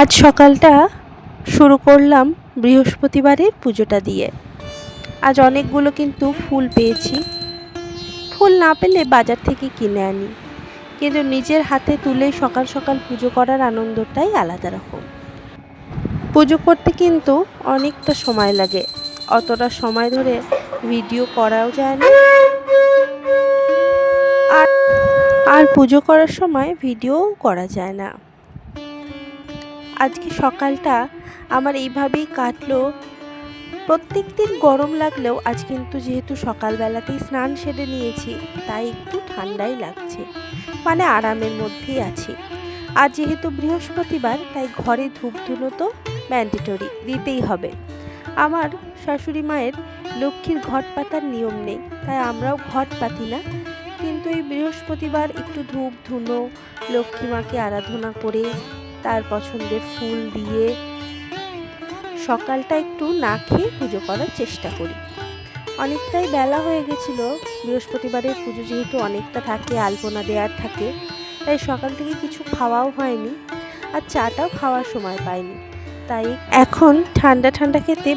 আজ সকালটা শুরু করলাম বৃহস্পতিবারের পুজোটা দিয়ে। আজ অনেকগুলো কিন্তু ফুল পেয়েছি। ফুল না পেলে বাজার থেকে কিনে আনি, কিন্তু নিজের হাতে তুলে সকাল সকাল পুজো করার আনন্দটাই আলাদা রকম। পুজো করতে কিন্তু অনেকটা সময় লাগে, অতটা সময় ধরে ভিডিও করাও যায় না, আর পুজো করার সময় ভিডিওও করা যায় না। আজকে সকালটা আমার এইভাবেই কাটলো। প্রত্যেক দিন গরম লাগলেও আজ কিন্তু যেহেতু সকালবেলাতেই স্নান সেরে নিয়েছি, তাই একটু ঠান্ডাই লাগছে, মানে আরামের মধ্যেই আছি। আর যেহেতু বৃহস্পতিবার, তাই ঘরে ধূপ ধুনো তো ম্যান্ডেটরি, দিতেই হবে। আমার শাশুড়ি মায়ের লক্ষ্মীর ঘট পাতার নিয়ম নেই, তাই আমরাও ঘট পাতি না, কিন্তু এই বৃহস্পতিবার একটু ধূপ ধুনো, লক্ষ্মী মাকে আরাধনা করে তার পছন্দের ফুল দিয়ে সকালটা একটু না খেয়ে পুজো করার চেষ্টা করি। অনেকটাই বেলা হয়ে গেছিল, বৃহস্পতিবারের পুজো যেহেতু অনেকটা থাকে, আলপনা দেওয়ার থাকে, তাই সকাল থেকে কিছু খাওয়াও হয়নি, আর চাটাও খাওয়ার সময় পাইনি। তাই এখন ঠান্ডা ঠান্ডা খেতে